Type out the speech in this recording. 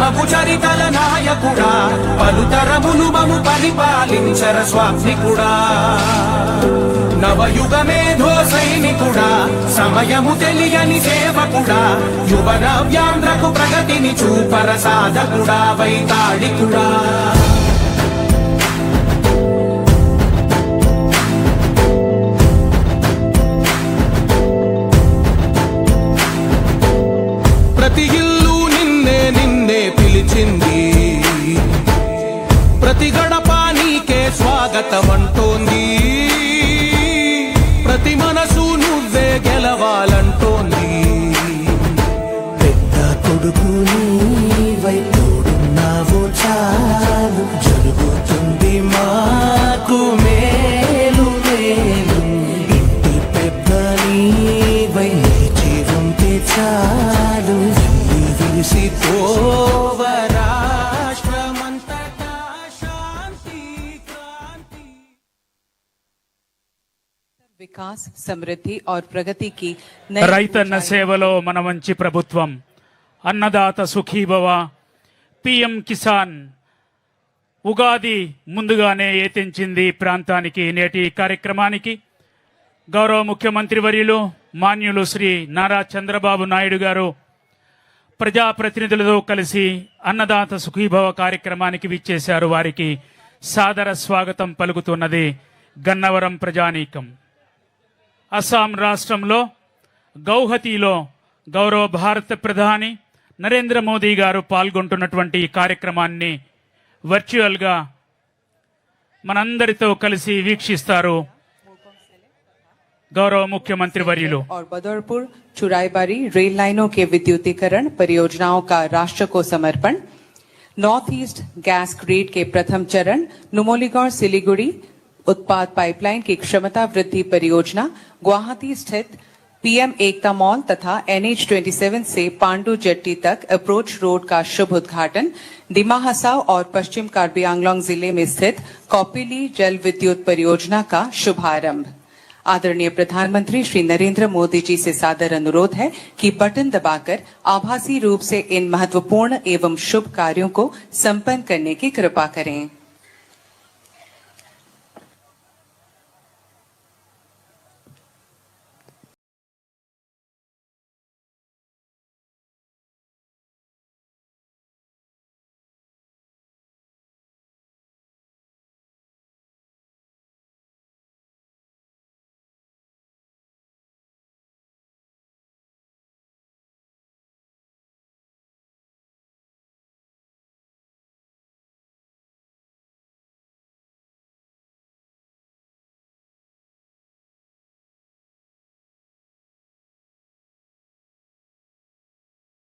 పరమపు చరితల నాయకుడా పలుతరములు మము పరిపాలించర స్వామికుడా నవయుగ మేధో సైనికుడా సమయము తెలియని సేవకుడా యువ నవ్యాంధ్రకు ప్రగతిని చూపర సాధకుడా వైతాళికుడా ప్రతి ఇల్లు నిన్నే నిన్నే పిలిచింది ప్రతి గడప నీకే స్వాగతం అంటోంది ప్రతి మనసు నువ్వే గెలవాలంటోంది పెద్ద కొడుకు నీవై తోడున్నావు చాలు జరుగుతుంది మాకు మేలు మేలు ఇంటి పెద్ద నీవై నిలిచి ఉంటే చాలు విలిసి రాష్ట్రమంతటా శాంతి క్రాంతి विकास समृद्धि और प्रगति की రైతన్న సేవలో మన మంచి ప్రభుత్వం అన్నదాత సుఖీభవ పిఎం కిసాన్ ఉగాది ముందుగానే ఏతించింది ప్రాంతానికి నేటి కార్యక్రమానికి గౌరవ ముఖ్యమంత్రి వర్యులు మాన్యులు శ్రీ నారా చంద్రబాబు నాయుడు గారు ప్రజాప్రతినిధులతో కలిసి అన్నదాత సుఖీభవ కార్యక్రమానికి విచ్చేశారు వారికి సాదర స్వాగతం పలుకుతున్నది గన్నవరం ప్రజానీకం అస్సాం రాష్ట్రంలో గౌహతిలో గౌరవ భారత ప్రధాని నరేంద్ర మోదీ గారు పాల్గొంటున్నటువంటి ఈ కార్యక్రమాన్ని వర్చువల్గా మనందరితో కలిసి వీక్షిస్తారు గౌరవ ముఖ్యమంత్రి వర్యులు और बदरपुर चुराईबारी रेल लाइनों के विद्युतीकरण परियोजनाओं का राष्ट्र को समर्पण नॉर्थ ईस्ट गैस ग्रिड के प्रथम चरण नुमोलीगढ़ सिलीगुड़ी उत्पाद पाइपलाइन की क्षमता वृद्धि परियोजना गुवाहाटी स्थित पीएम एकता मॉल तथा NH27 से पांडु जेट्टी तक अप्रोच रोड का शुभ उद्घाटन दिमा हसाव और पश्चिम कार्बी आंगलोंग जिले में स्थित कौपिली जल विद्युत परियोजना का शुभारंभ। आदरणीय प्रधानमंत्री श्री नरेंद्र मोदी जी से सादर अनुरोध है कि बटन दबाकर आभासी रूप से इन महत्वपूर्ण एवं शुभ कार्यों को संपन्न करने की कृपा करें।